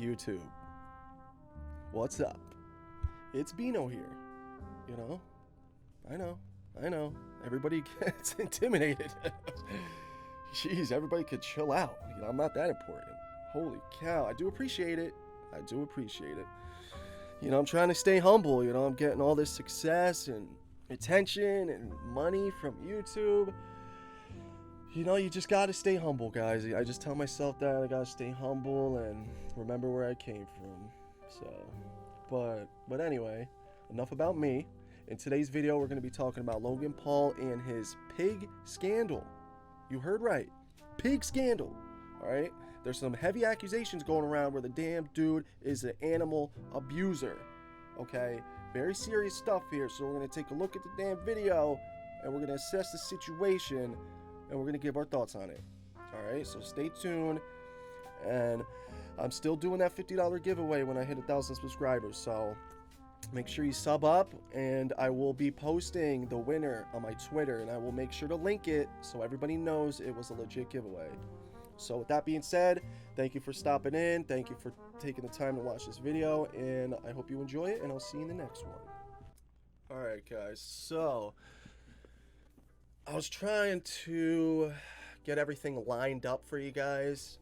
YouTube. What's up? It's Bino here. You know? I know. Everybody gets intimidated. Jeez, everybody could chill out. You know, I'm not that important. Holy cow, I do appreciate it. You know, I'm trying to stay humble. You know, I'm getting all this success and attention and money from YouTube. You know, you just gotta stay humble, guys. I just tell myself that I gotta stay humble and remember where I came from. So, but anyway, enough about me. In today's video, we're gonna be talking about Logan Paul and his pig scandal. You heard right, pig scandal. All right, there's some heavy accusations going around where the damn dude is an animal abuser. Okay, very serious stuff here. So we're gonna take a look at the damn video and we're gonna assess the situation and we're gonna give our thoughts on it. All right, so stay tuned. And I'm still doing that $50 giveaway when I hit 1,000 subscribers. So make sure you sub up, and I will be posting the winner on my Twitter, and I will make sure to link it so everybody knows it was a legit giveaway. So with that being said, thank you for stopping in. Thank you for taking the time to watch this video, and I hope you enjoy it, and I'll see you in the next one. All right, guys. So I was trying to get everything lined up for you guys,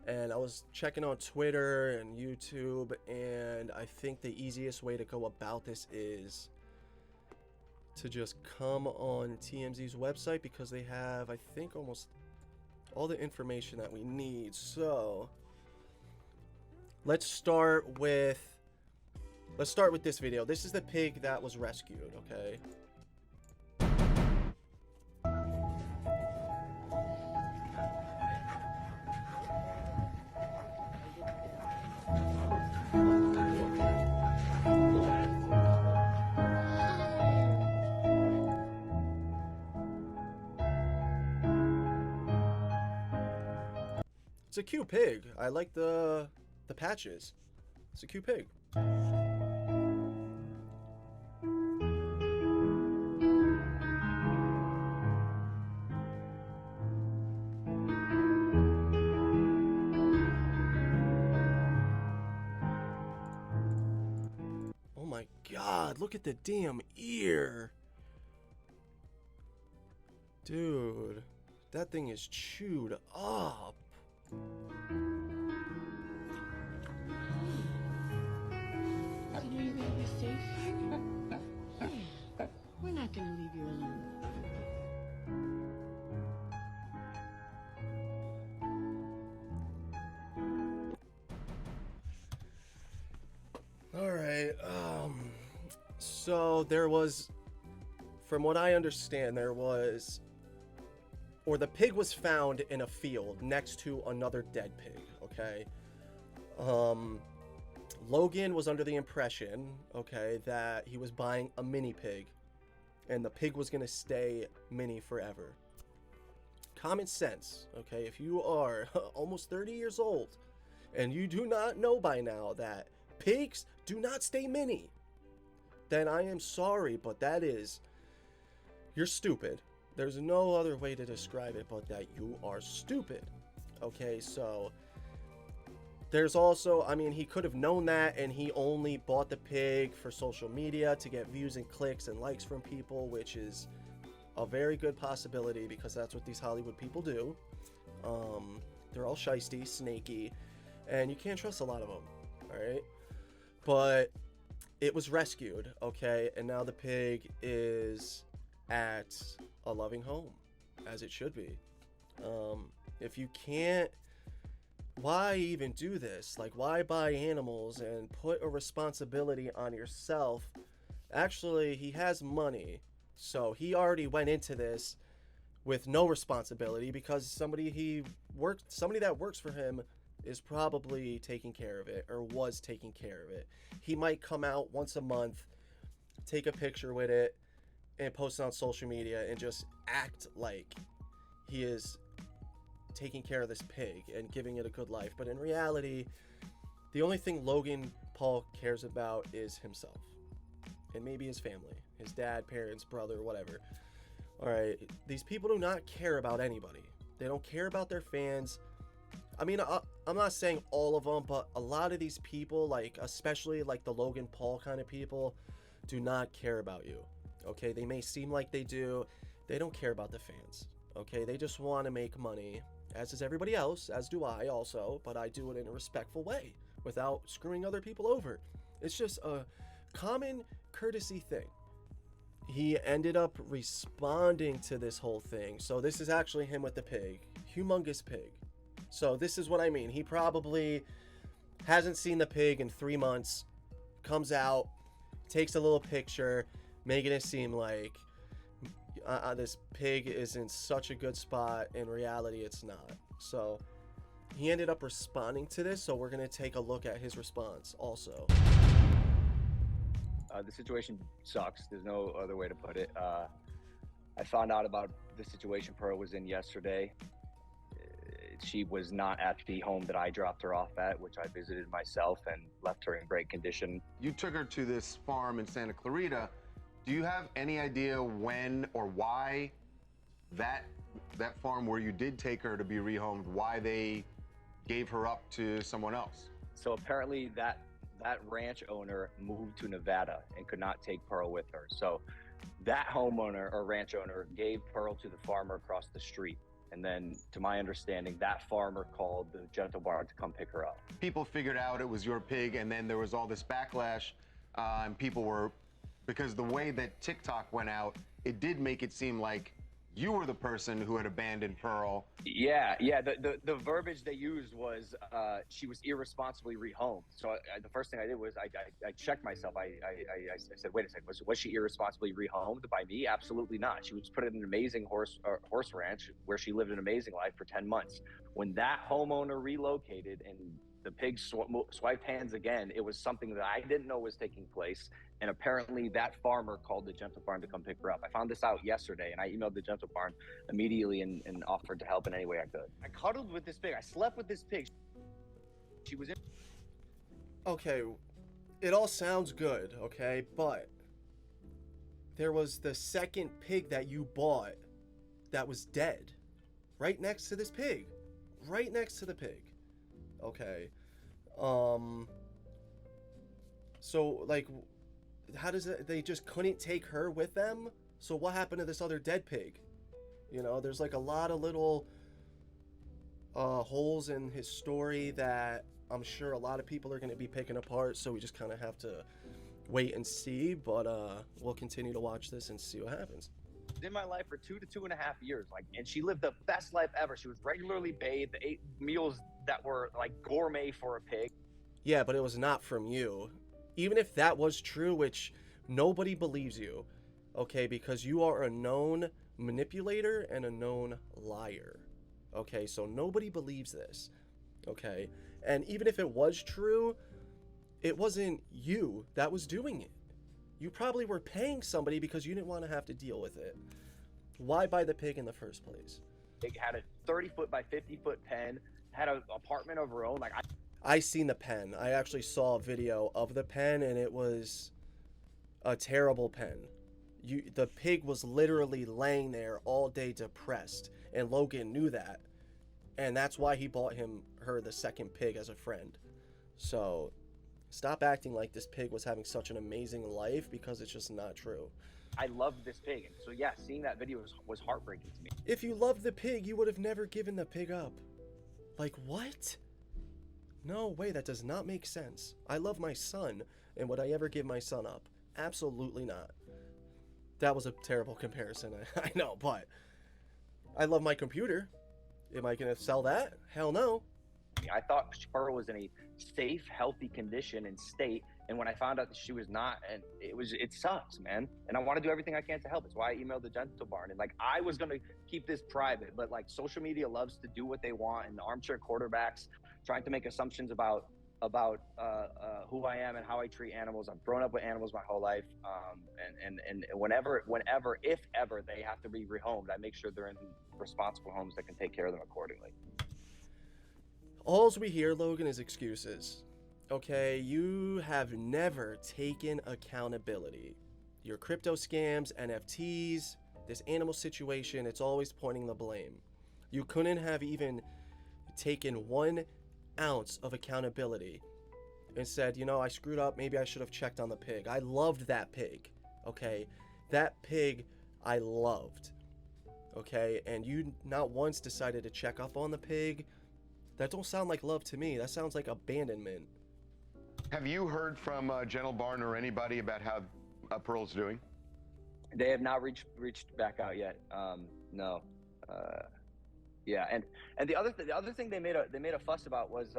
and I was checking on Twitter and YouTube, and I think the easiest way to go about this is to just come on TMZ's website, because they have, I think, almost all the information that we need. So let's start with this video. This is the pig that was rescued, okay? It's a cute pig. I like the patches. It's a cute pig. Oh my god, look at the damn ear. Dude, that thing is chewed up. Do you think you're safe? Yeah. We're not gonna leave you alone. All right. So there was, from what I understand, the pig was found in a field next to another dead pig. Okay. Logan was under the impression, okay, that he was buying a mini pig, and the pig was gonna stay mini forever. Common sense, okay? If you are almost 30 years old and you do not know by now that pigs do not stay mini, then I am sorry, but you're stupid. There's no other way to describe it but that you are stupid. Okay, so there's also, I mean, he could have known that, and he only bought the pig for social media to get views and clicks and likes from people, which is a very good possibility, because that's what these Hollywood people do. They're all shisty, snaky, and you can't trust a lot of them, all right? But it was rescued, okay, and now the pig is at a loving home, as it should be. If you can't, why even do this? Like, why buy animals and put a responsibility on yourself? Actually, he has money, so he already went into this with no responsibility, because somebody that works for him is probably taking care of it, or was taking care of it. He might come out once a month, take a picture with it, and post it on social media and just act like he is taking care of this pig and giving it a good life. But in reality, the only thing Logan Paul cares about is himself and maybe his family, his dad, parents, brother, whatever. All right, these people do not care about anybody. They don't care about their fans. I mean, I'm not saying all of them, but a lot of these people, like especially like the Logan Paul kind of people, do not care about you. Okay, they may seem like they do. They don't care about the fans. Okay, they just want to make money, as does everybody else, as do I also, but I do it in a respectful way without screwing other people over. It's just a common courtesy thing. He ended up responding to this whole thing. So this is actually him with the pig. Humongous pig. So this is what I mean. He probably hasn't seen the pig in 3 months, comes out, takes a little picture, making it seem like this pig is in such a good spot. In reality, it's not. So he ended up responding to this, so we're going to take a look at his response also. The situation sucks. There's no other way to put it. I found out about the situation Pearl was in yesterday. She was not at the home that I dropped her off at, which I visited myself and left her in great condition. You took her to this farm in Santa Clarita. Do you have any idea when or why that farm where you did take her to be rehomed, why they gave her up to someone else? So apparently that ranch owner moved to Nevada and could not take Pearl with her. So that homeowner or ranch owner gave Pearl to the farmer across the street. And then, to my understanding, that farmer called the Gentle Barn to come pick her up. People figured out it was your pig, and then there was all this backlash, and people were, because the way that TikTok went out, it did make it seem like you were the person who had abandoned Pearl. Yeah. The verbiage they used was she was irresponsibly rehomed. So the first thing I did was I checked myself. I said, wait a second, was she irresponsibly rehomed by me? Absolutely not. She was put in an amazing horse ranch where she lived an amazing life for 10 months. When that homeowner relocated and the pig swiped hands again, it was something that I didn't know was taking place. And apparently that farmer called the Gentle Barn to come pick her up. I found this out yesterday, and I emailed the Gentle Barn immediately and offered to help in any way I could. I cuddled with this pig. I slept with this pig. She was in. Okay, it all sounds good, okay, but there was the second pig that you bought that was dead right next to this pig. Right next to the pig. Okay. So, like, how does it, they just couldn't take her with them? So what happened to this other dead pig? You know, there's like a lot of little holes in his story that I'm sure a lot of people are going to be picking apart, so we just kind of have to wait and see, but we'll continue to watch this and see what happens. In my life for 2 to 2.5 years, and she lived the best life ever. She was regularly bathed, ate meals that were like gourmet for a pig. Yeah, but it was not from you. Even if that was true, which nobody believes you, okay, because you are a known manipulator and a known liar. Okay, so nobody believes this. Okay, and even if it was true, it wasn't you that was doing it. You probably were paying somebody because you didn't want to have to deal with it. Why buy the pig in the first place? It had a 30-foot by 50-foot pen, had an apartment of her own. I seen the pen. I actually saw a video of the pen, and it was a terrible pen. The pig was literally laying there all day depressed, and Logan knew that. And that's why he bought her the second pig as a friend. So stop acting like this pig was having such an amazing life, because it's just not true. I loved this pig. And so yeah, seeing that video was heartbreaking to me. If you loved the pig, you would have never given the pig up. Like, what? No way, that does not make sense. I love my son, and would I ever give my son up? Absolutely not. That was a terrible comparison, I know, but I love my computer. Am I going to sell that? Hell no. I thought Pearl was in a safe, healthy condition and state, and when I found out that she was not, and it sucks, man. And I want to do everything I can to help. It's why I emailed the Gentle Barn, and I was gonna keep this private, but social media loves to do what they want, and the armchair quarterbacks trying to make assumptions about who I am and how I treat animals. I've grown up with animals my whole life, and whenever, if ever they have to be rehomed, I make sure they're in responsible homes that can take care of them accordingly. Alls we hear, Logan, is excuses. Okay, you have never taken accountability. Your crypto scams, NFTs, this animal situation, it's always pointing the blame. You couldn't have even taken 1 ounce of accountability and said, you know, I screwed up, maybe I should have checked on the pig. I loved that pig, okay? That pig I loved, okay? And you not once decided to check up on the pig. That don't sound like love to me. That sounds like abandonment. Have you heard from Gentle Barn or anybody about how Pearl's doing? They have not reached back out yet. No. Yeah, and the other thing they made a fuss about was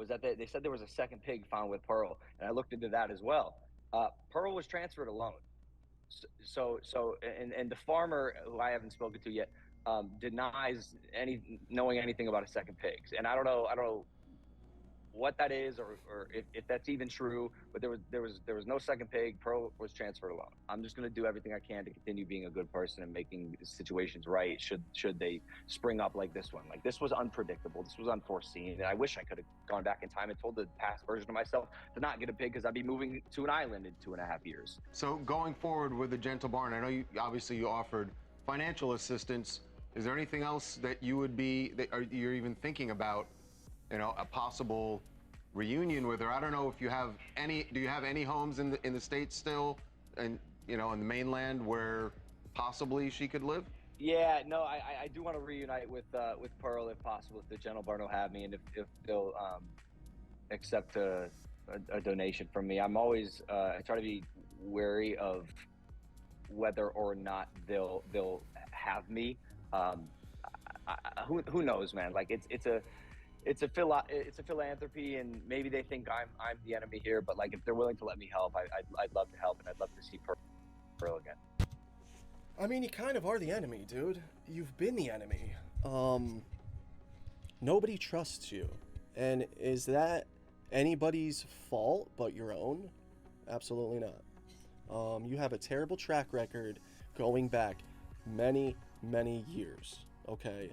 that they said there was a second pig found with Pearl, and I looked into that as well. Pearl was transferred alone. So the farmer, who I haven't spoken to yet, denies knowing anything about a second pig, and I don't know what that is or if that's even true, but there was no second pig. Pearl was transferred alone. I'm just going to do everything I can to continue being a good person and making situations right should they spring up like this one. Like, this was unpredictable, this was unforeseen, and I wish I could have gone back in time and told the past version of myself to not get a pig, because I'd be moving to an island in 2.5 years. So going forward with the Gentle Barn, I know you obviously offered financial assistance. Is there anything else that you're even thinking about, you know, a possible reunion with her? I don't know if you have any. Do you have any homes in the States still, and, you know, in the mainland where possibly she could live? Yeah, no, I do want to reunite with Pearl if possible, if the Gentle Barn will have me, and if they'll accept a donation from me. I'm always I try to be wary of whether or not they'll have me. Who knows, man? Like, it's a philanthropy, and maybe they think I'm the enemy here. But like, if they're willing to let me help, I'd love to help, and I'd love to see Pearl again. I mean, you kind of are the enemy, dude. You've been the enemy. Nobody trusts you. And is that anybody's fault but your own? Absolutely not. You have a terrible track record going back many, many years, okay?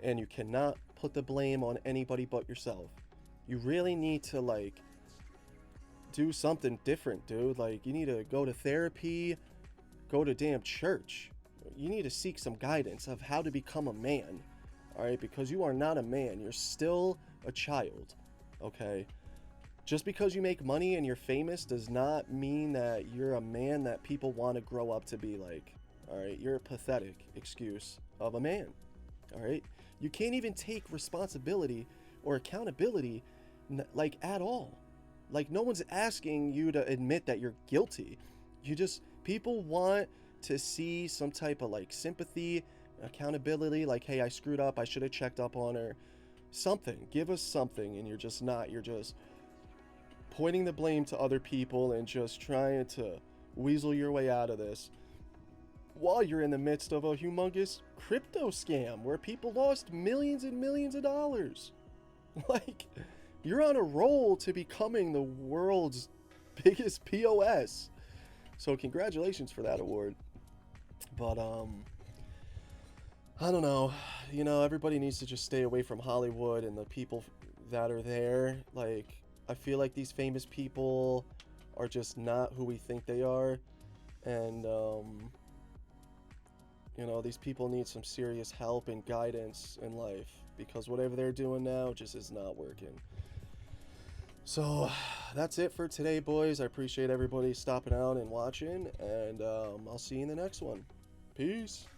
And you cannot put the blame on anybody but yourself. You really need to, like, do something different, dude. Like, you need to go to therapy, go to damn church. You need to seek some guidance of how to become a man, all right? Because you are not a man. You're still a child, okay? Just because you make money and you're famous does not mean that you're a man that people want to grow up to be like, all right? You're a pathetic excuse of a man, all right? You can't even take responsibility or accountability, like, at all. Like, no one's asking you to admit that you're guilty. People want to see some type of, like, sympathy, accountability, like, hey, I screwed up, I should have checked up on her. Something. Give us something, and you're just not. You're just pointing the blame to other people and just trying to weasel your way out of this, while you're in the midst of a humongous crypto scam where people lost millions and millions of dollars. Like, you're on a roll to becoming the world's biggest POS. So congratulations for that award. But I don't know. You know, everybody needs to just stay away from Hollywood and the people that are there. Like, I feel like these famous people are just not who we think they are. And you know, these people need some serious help and guidance in life, because whatever they're doing now just is not working. So that's it for today, boys. I appreciate everybody stopping out and watching, and I'll see you in the next one. Peace.